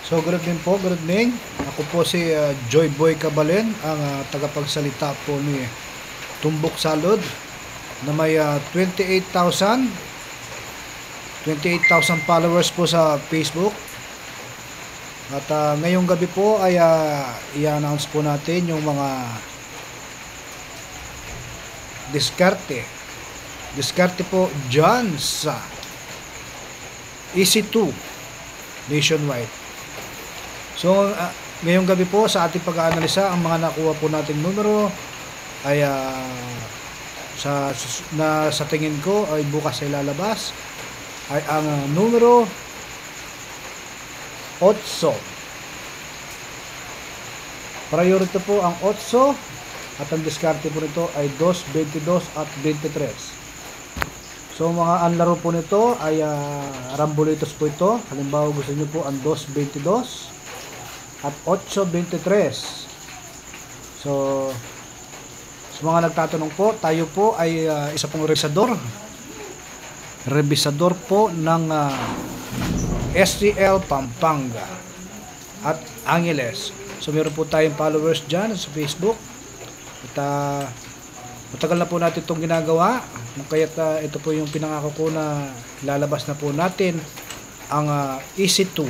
So, good evening po, good evening. Ako po si Joy Boy Cabalen, ang tagapagsalita po ni Tumbok Salud na may 28,000 followers po sa Facebook. At ngayong gabi po ay i-announce po natin yung mga diskarte po dyan sa EC2 nationwide. So, ngayong gabi po sa ating pag-aanalisa, ang mga nakuha po nating numero ay sa tingin ko ay bukas ay lalabas ay ang numero 8. Priority po ang 8 at ang diskarte po nito ay 2, 22 at 23. So mga anlaro po nito ay rambolitos po ito. Halimbawa gusto nyo po ang 2, 22 at 8.23. So sa mga nagtatanong po, tayo po ay isa pong revisador po ng STL Pampanga at Angeles. So meron po tayong followers dyan sa Facebook at matagal na po natin itong ginagawa, kaya ito po yung pinangako ko na lalabas na po natin ang EC2.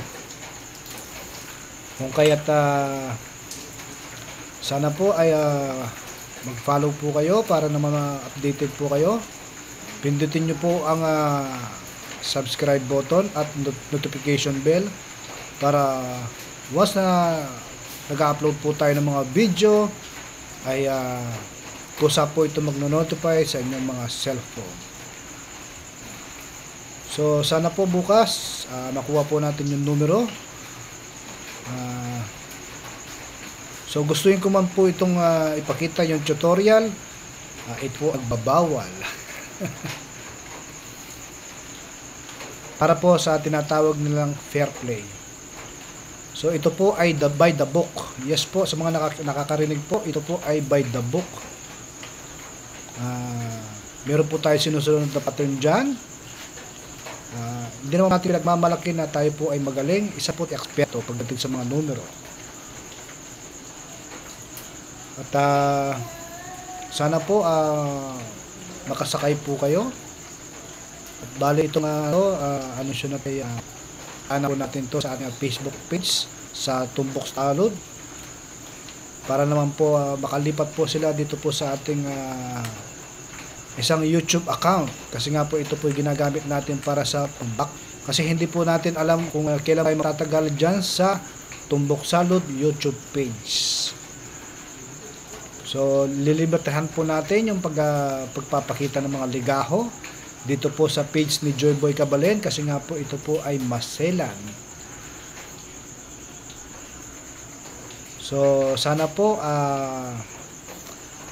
Kung kaya't sana po ay mag-follow po kayo para naman updated po kayo. Pindutin nyo po ang subscribe button at notification bell para once na nag-upload po tayo ng mga video ay kusa po ito magno-notify sa inyong mga cellphone. So sana po bukas makuha po natin yung numero. So gustuin ko man po itong ipakita yung tutorial, ito po ang babawal para po sa tinatawag nilang fair play. So ito po ay by the book. Yes po, sa mga nakakarinig po, ito po ay by the book. Meron po tayo sinusunod na pattern dyan. Hindi naman natin pinagmamalaki na tayo po ay magaling. Isa po eksperto pagdating sa mga numero. At sana po makasakay po kayo. At bali itong anunsyo na tayo po natin to sa ating Facebook page sa Tumbok Salud para naman po makalipat po sila dito po sa ating isang YouTube account, kasi nga po ito po ginagamit natin para sa tumbak, kasi hindi po natin alam kung kailan tayo matatagal dyan sa Tumbok Salud YouTube page. So lilibertahan po natin yung pagpapakita ng mga ligaho dito po sa page ni Joy Boy Cabalen, kasi nga po ito po ay maselan. So sana po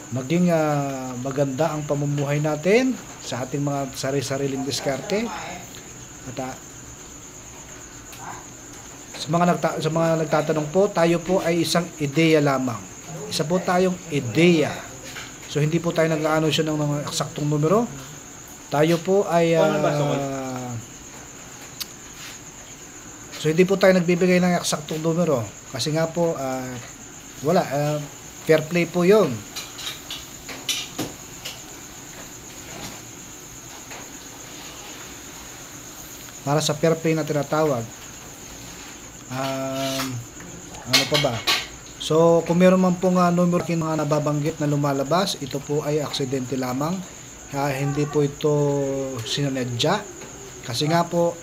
maging maganda ang pamumuhay natin sa ating mga sari-sariling diskarte. At sa mga nagtatanong po, tayo po ay isang ideya lamang. Isa po tayong ideya. So hindi po tayo nag-aanunsyo ng mga eksaktong numero. Tayo po ay so hindi po tayo nagbibigay ng eksaktong numero, kasi nga po wala, fair play po yun. Para sa fair play na tinatawag, ano pa ba? So kung meron man pong numero mga nababanggit na lumalabas, ito po ay aksidente lamang. Hindi po ito sinanadya, kasi nga po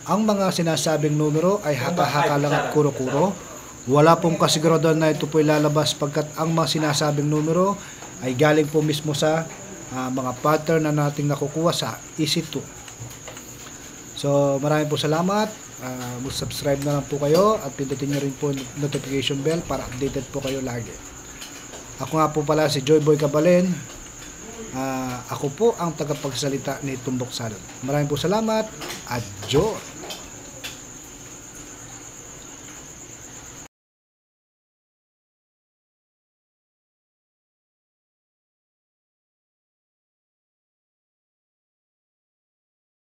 ang mga sinasabing numero ay haka-haka lang at kuro-kuro. Wala pong kasiguraduhan na ito po ilalabas, pagkat ang mga sinasabing numero ay galing po mismo sa mga pattern na nating nakukuha sa EC2. So maraming po salamat. Mag-subscribe na lang po kayo at pindutin nyo rin po notification bell para updated po kayo lagi. Ako nga po pala si Joy Boy Cabalen. Ako po ang tagapagsalita ni Tumbok Salud. Maraming po salamat. Adjo.